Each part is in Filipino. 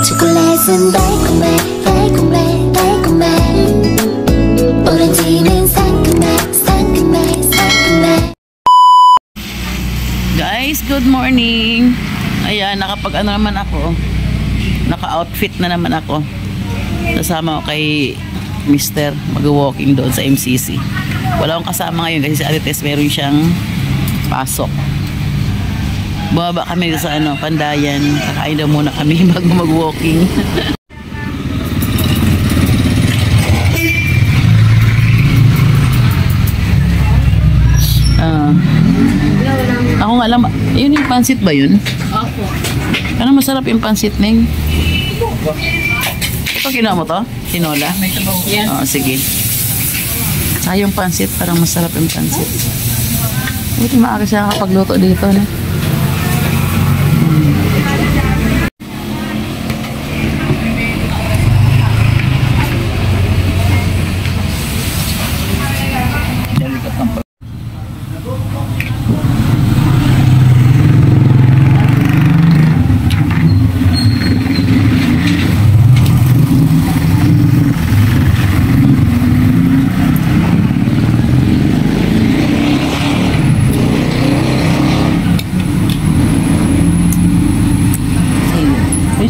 초콜릿은 달콤해 달콤해 달콤해 오렌지는 상큼해 상큼해 상큼해. Guys, good morning. Ayan, nakapag ano naman ako, naka-outfit na naman ako. Kasama ko kay Mr. mag-walking doon sa MCC. Wala akong kasama ngayon kasi si Arites meron siyang pasok. Bumaba kami sa ano, Pandayan. Kakain daw muna kami bago mag-walking. Ako nga alam, yun yung pansit ba yun? Opo. Ano masarap yung pansit, Neng? Ito ginawa mo to? Tinola? May tabaw. Yes. Oo, sige. Saka yung pansit, parang masarap yung pansit. Buti maaga siya kapagluto dito, ne?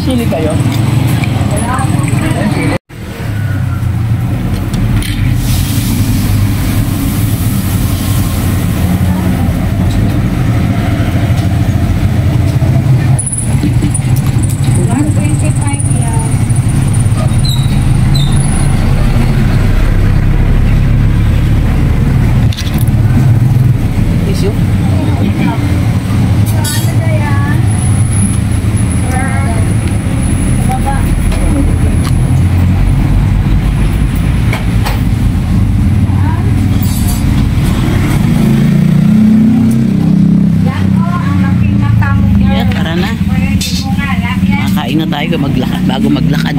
Sili kayo? Na tayo maglakad bago maglakad.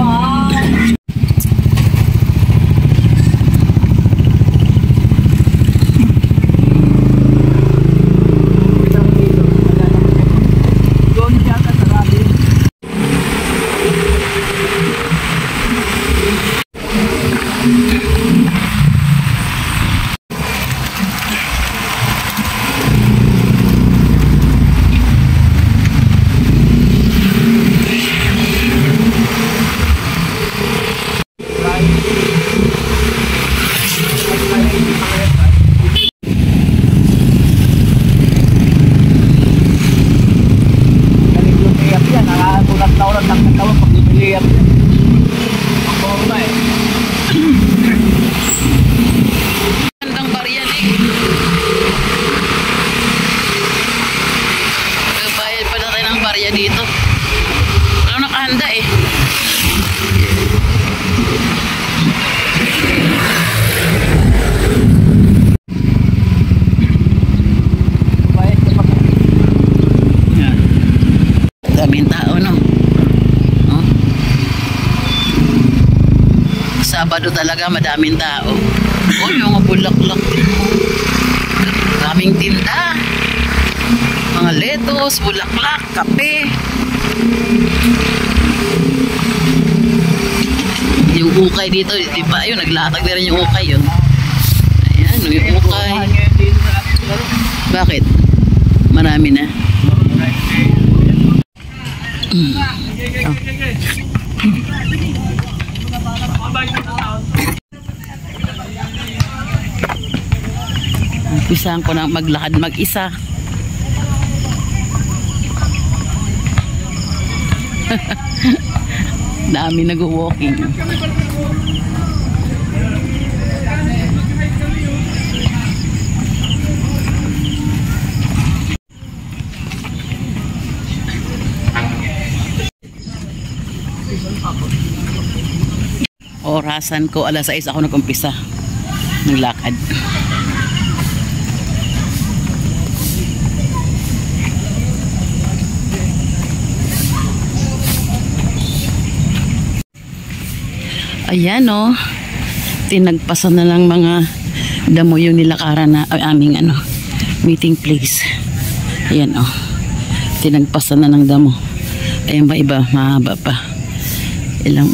Handang barya eh. Bayad pa na tayo ng barya dito. Ano nakahanda eh. Daming tao, no? Sabado talaga madaming tao. Oh, yung mga bulaklak. Daming tinda. Mga lettuce, bulaklak, kape. Yung ukay dito, di ba? Ayun, naglatag na rin yung ukay yun. Ayan, yung ukay. Bakit? Marami na. Umpisahan ko na maglakad mag-isa. Dami nag-walking. Orasan ko, alas 6 ako nag-umpisa naglakad. Ayan o, tinagpasan na lang mga damo yung nilakaran na aming ano, meeting place. Ayan o, tinagpasan na ng damo. Ayan ba iba, mahaba pa. Ilang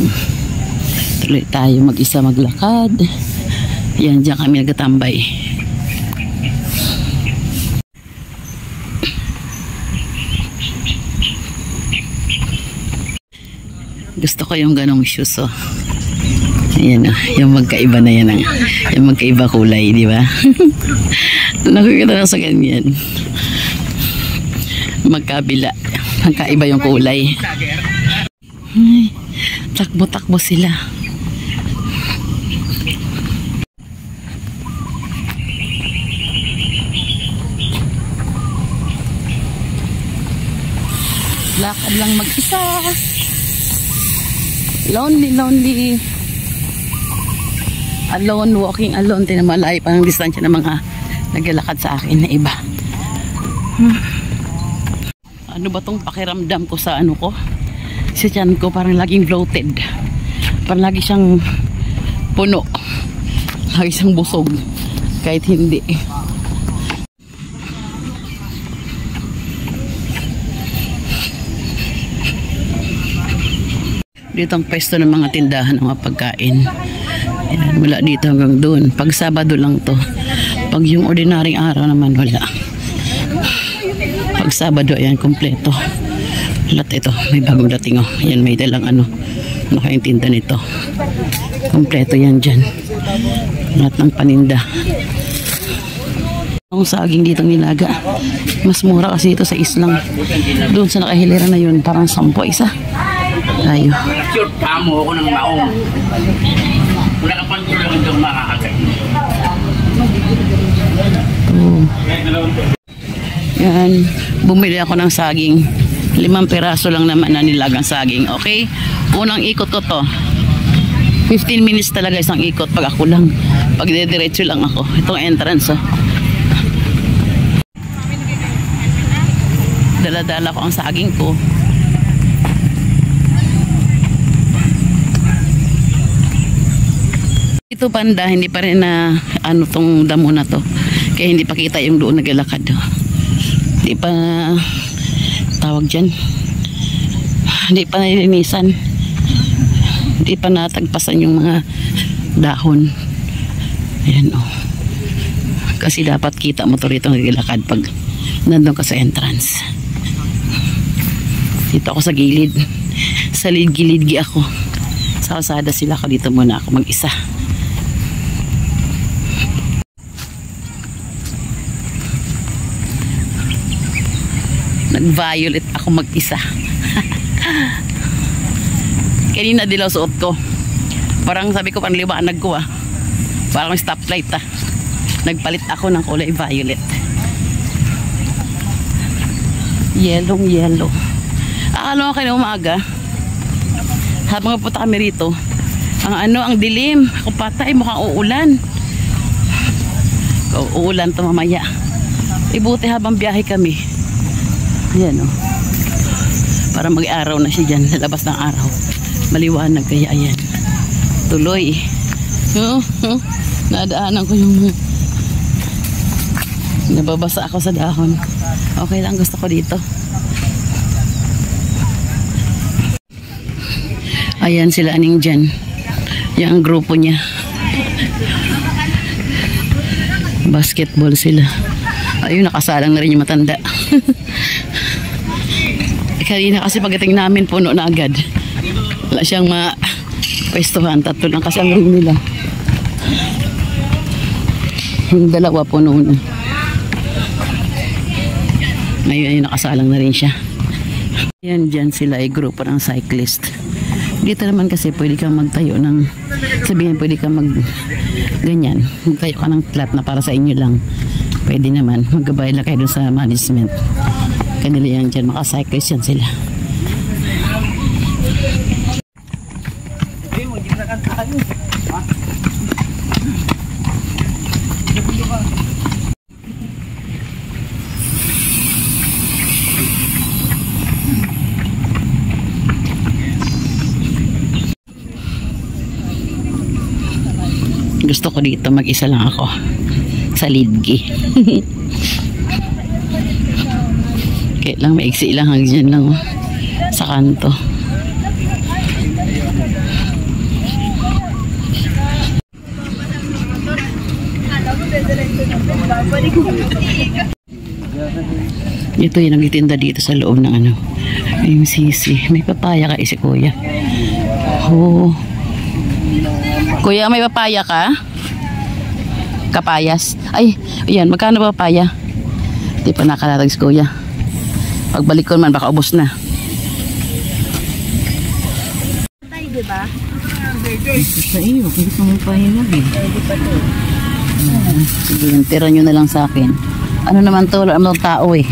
tuloy tayo mag-isa maglakad. Yan, dyan kami nagtatambay. Gusto ko yung ganong shoes, oh. Ayan, oh. Yung magkaiba na yan, yung magkaiba kulay, di ba? Nakikita na sa ganyan. Magkabila. Magkaiba yung kulay. Ay, takbo-takbo sila. Lakad lang mag-isa. Lonely, lonely. Alone, walking alone. Tinamalayo pa ng distansya ng mga naglalakad sa akin na iba. Ano ba tong pakiramdam ko sa ano ko? Sa tiyan ko parang laging bloated. Parang lagi siyang puno. Lagi siyang busog. Kahit hindi. Dito ang pwesto ng mga tindahan ng mga pagkain. Ayan, mula dito hanggang doon. Pag Sabado lang to. Pag yung ordinaryong araw naman wala. Pag Sabado, ayan, kompleto. Lahat ito, may bagong dating, oh. Ayan, may dalang ano kayong tinda nito. Kompleto yan dyan. Lahat ng paninda. Ang saging dito nilaga. Mas mura kasi ito sa islang. Doon sa nakahilera na yun, parang 10 isa. Tayo. Sure, tamo ako ng maong. Wala ka pang tulong itong makakagay. Yan. Bumili ako ng saging. 5 piraso lang naman na nilagang saging. Okay? Unang ikot ko to. 15 minutes talaga isang ikot pag ako lang. Pag diretso lang ako. Itong entrance, oh. Dala-dala ko ang saging ko. Ito banda, hindi pa rin na ano tong damo na to. Kaya hindi pa kita yung doon naglalakad. Hindi pa tawag dyan. Hindi pa nilinisan. Hindi pa natagpasan yung mga dahon. Ayan, oh. Kasi dapat kita mo to rito naglalakad pag nandun ka sa entrance. Dito ako sa gilid. Sa gilid ako. Sa kalsada sila ako. Dito muna ako mag-isa. Nag-violet ako mag-isa. Kanina dilaw suot ko. Parang sabi ko panliwanag ko, ah. Parang stoplight, ah. Nagpalit ako ng kulay violet. Yellow. Akala ko kayo umaga. Habang pupunta kami rito, ang dilim. Ako patay, mukhang uulan. Uulan to mamaya. Ibuti habang biyahe kami. Ayan, oh. Para mag-araw na siya dyan. Lalabas ng araw. Maliwanag kaya, ayan. Tuloy. Nadaanan ko yung nababasa ako sa dahon. Okay lang, gusto ko dito. Ayan sila aning dyan. Yung grupo niya. Basketball sila. Ayun, nakasalang na rin yung matanda. Kanina kasi pagdating namin puno na agad. Wala siyang ma-pwestuhan. 3 lang kasi ang ring nila. Yung 2 puno na. Ngayon ay nakasalang na rin siya. Yan, dyan sila ay grupo ng cyclist. Dito naman kasi pwede kang magtayo ng, sabihin pwede kang ganyan. Magtayo ka ng flat na para sa inyo lang. Pwede naman. Maggabayad lang kayo dun sa management. Kanila yan dyan, maka-cyclist yan sila. Gusto ko dito, mag-isa lang ako sa Lidgi. Kaya lang maiksi lang hanggang lang, oh, sa kanto. Ito yung nagtitinda dito sa loob ng ano, MCC. May papaya ka si kuya. Oh. Kuya, may papaya ka? Kapayas. Ay, ayan, magkano papaya? Hindi pa nakalatag si kuya. Pagbalik ko naman, baka ubos na. Diba? Ito sa iyo, kung gusto mong pahinog eh. Sige, tira nyo na lang sa akin. Ano naman to, wala namang tao eh.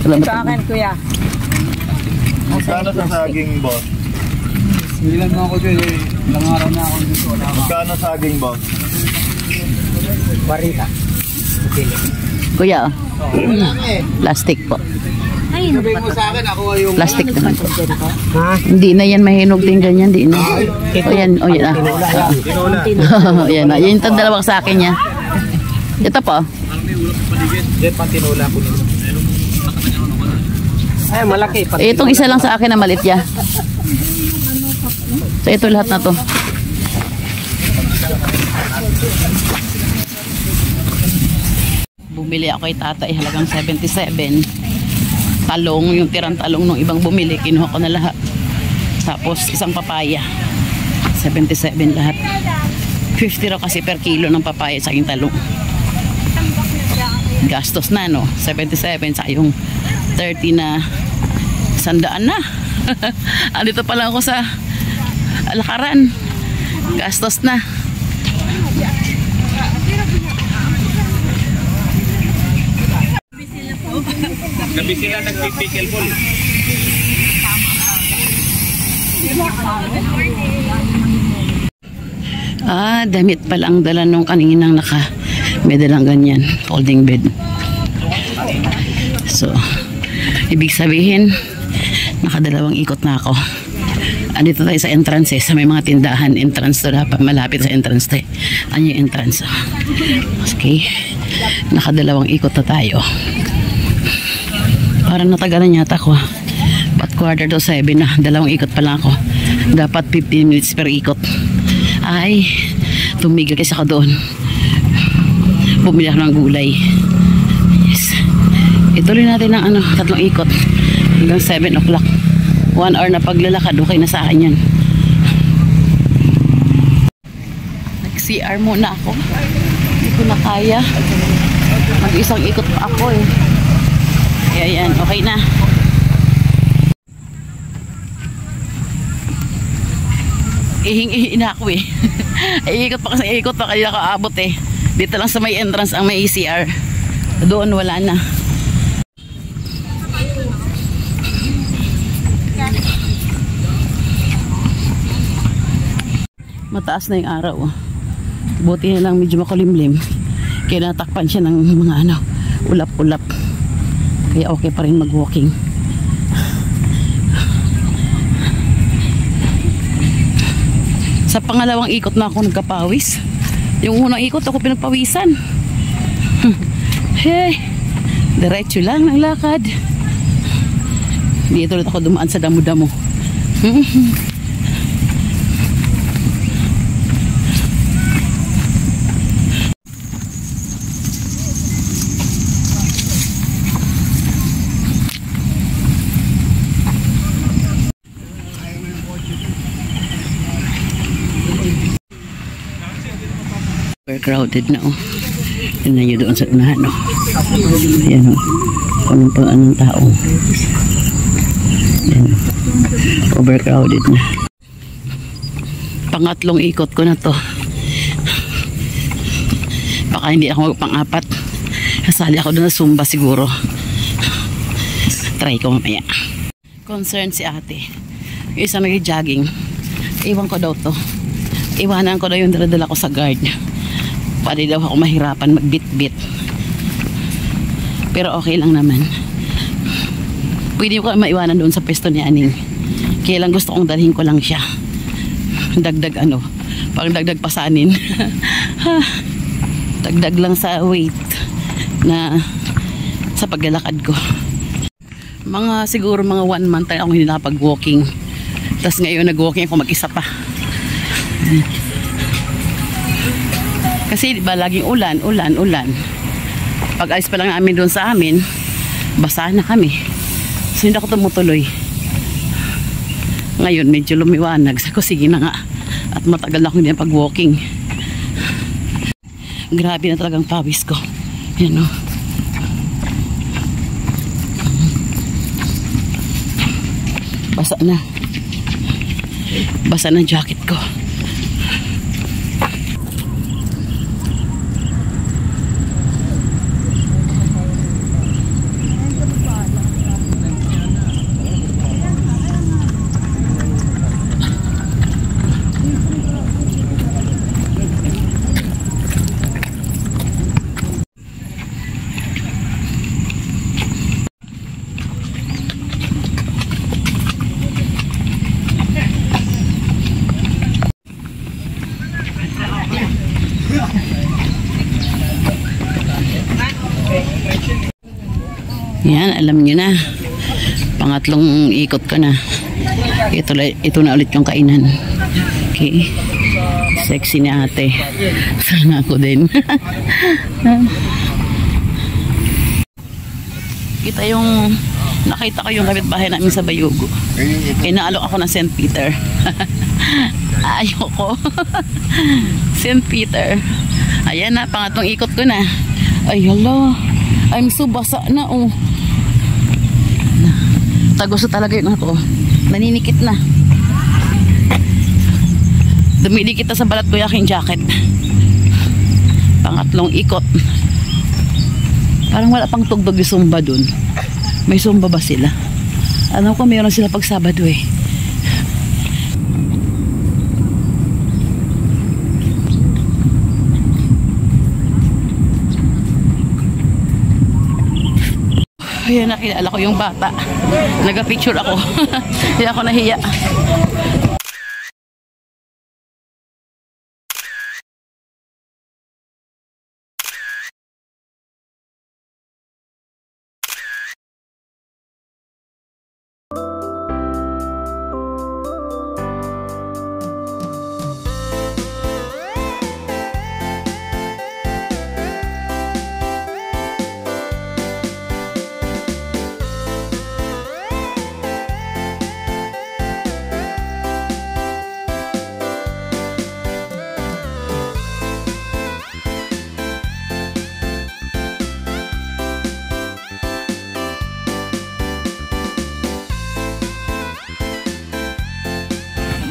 Sa akin, kuya. Magkano sa saging, boss? Bilang mo ako dyan eh. Ilang araw na ako dito. Magkano saging, boss? 40. Kuya, oh. Plastic po. Sabihin mo sa akin, ako yung... Plastic naman po. Ha? Hindi na yan mahinog din ganyan, di na. O yan, o yan ah. Yan ah, yun itong dalawang sa akin niya. Ito po. Diyan, pantinula po nito. Ay, malaki. Eh, itong isa lang sa akin na malit ya. So ito lahat na to. Bumili ako kay tatay halagang 77. Talong, yung tirang talong nung ibang bumili, kinuha ko na lahat. Tapos isang papaya. 77 lahat. 50 raw kasi per kilo ng papaya sa aking talong. Gastos na no, 77 sa yung 30 na 100 na. Andito pa lang ako sa Alakaran. Gastos na. Gabi sila nagpipikil po. Ah, damit pala ang dala nung kaninang may dalang ganyan, folding bed. So, ibig sabihin, nakadalawang ikot na ako. Andito tayo sa entrance sa may mga tindahan, entrance to dapat, malapit sa entrance tayo. Ano yung entrance? Okay, nakadalawang ikot na tayo. Parang natagalan yata ako. But 6:45 na, dalawang ikot pa lang ako. Dapat 15 minutes per ikot. Ay, tumigil kasi ako doon. Bumili ako ng gulay. Yes. Ituloy natin ng 3 ikot hanggang 7 o'clock. 1 hour na paglalakad, okay na sa akin yan. Nag-CR muna ako. Hindi ko na kaya. Mag-isang ikot pa ako eh. Kaya yan, okay na. Ihing-ihi na ako eh. Iikot pa kasi ikot pa kaya kaabot eh. Dito lang sa may entrance ang may ECR. Doon wala na. Mataas na yung araw. Buti na lang medyo makulimlim. Kaya natakpan siya ng mga ulap-ulap. Kaya okay pa rin mag-walking. Sa pangalawang ikot na ako nagkapawis. Yung unang ikot ako pinagpawisan. Hey, diretso lang ng lakad. Dito ulit ako dumaan sa damo-damo. Crowded na oh. Tingnan nyo doon sa unahan oh. Ayan oh. Punong-punan ng tao. Ayan. Overcrowded na. Pangatlong ikot ko na to. Baka hindi ako magpang-apat. Kasali ako doon na Zumba siguro. Try ko mamaya. Concern si ate. Yung isa nag-jogging. Iwan ko daw to. Iwanan ko daw yung daladala ko sa guard. Pwede daw ako mahirapan magbit-bit. Pero okay lang naman. Pwede ko maiwanan doon sa pwesto ni Aning. Kaya lang gusto kong dalhin ko lang siya. Dagdag parang dagdag pasanin. Dagdag lang sa weight na sa paglalakad ko. Siguro mga 1 month tayo akong hindi nakapag-walking. Tapos ngayon nag-walking ako mag-isa pa. Kasi diba laging ulan. Pag alis pa lang namin doon sa amin, basa na kami. So hindi ako tumutuloy. Ngayon medyo lumiwanag. Sabi ko sige na nga. At matagal na akong hindi pag-walking. Grabe na talagang pawis ko. Yan o. Basa na. Basa na jacket ko. Yan, alam nyo na. Pangatlong ikot ko na. Ito na ulit yung kainan. Okay. Sexy ni ate. Sana ako din. Nakita ko yung kapitbahay namin sa Bayugo. Inaalok ako ng St. Peter. Ayoko. St. Peter. Ayan na, pangatlong ikot ko na. Ay, hala. I'm so basa na, oh. Tagusto talaga yun ako. Naninikit na. Dumidikit na sa balat ko yung aking jacket. Pangatlong ikot. Parang wala pang tugtog yung Zumba dun. May Zumba ba sila? Alam ko mayroon sila pag Sabado eh. Ayan, nakilala ko yung bata. Nag-picture ako. Hindi ako nahiya.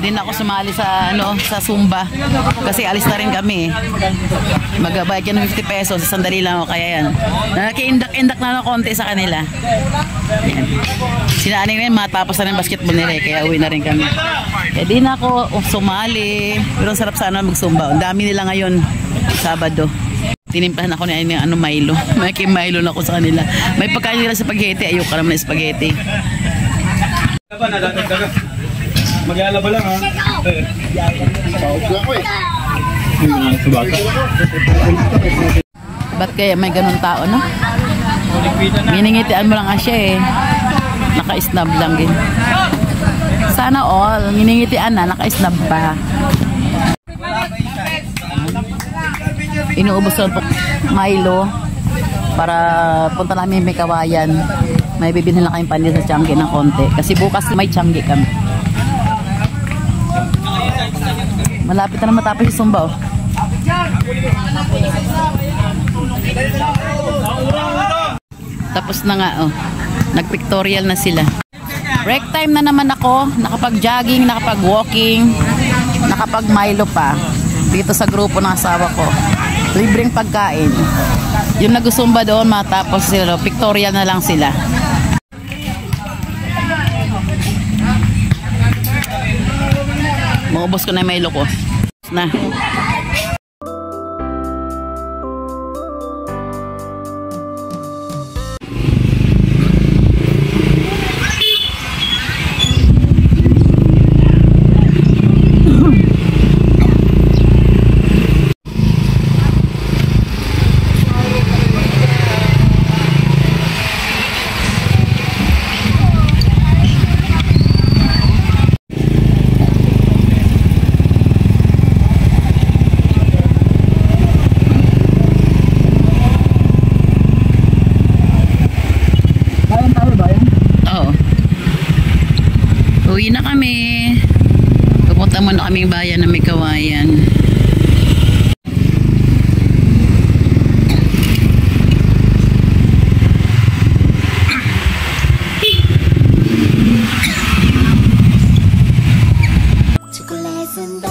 Din ako sumali sa sa Zumba kasi alis na rin kami. Magbabayad yan ng 50 pesos, sandali lang ako, kaya yan. Nakiindak-indak na ng konti sa kanila. Yan. Sinaaning rin matapos na rin basketball nila kaya uwi na rin kami. Kaya din ako sumali. Pero sarap sana mag-Zumba. Ang dami nila ngayon, Sabado. Tinimplahan ako ni Milo. May Milo na ako sa kanila. May pagkain nila sa spaghetti. Ayoko naman ng spaghetti. Mag-alaba lang ha. Paok lang ko eh. Ba't kaya may ganun tao, no? Miningitian mo lang siya eh. Naka-snub lang din. Sana all. Miningitian na, naka-snub pa. Inuubos ko po Milo para punta namin may Kawayan. May bibinin lang kayong pandit sa Changi ng konti. Kasi bukas may Changi kami. Malapit na matapos yung Zumba, oh. Tapos na nga, oh. Nag-pictorial na sila. Break time na naman ako. Nakapag-jogging, nakapag-walking, nakapag-Milo pa. Dito sa grupo ng asawa ko. Libreng pagkain. Yung nag-Zumba doon, matapos sila. Pictorial na lang sila. Maubos ko na yung Milo ko. Na. muna kaming bayan na may kawayan. Took a lesson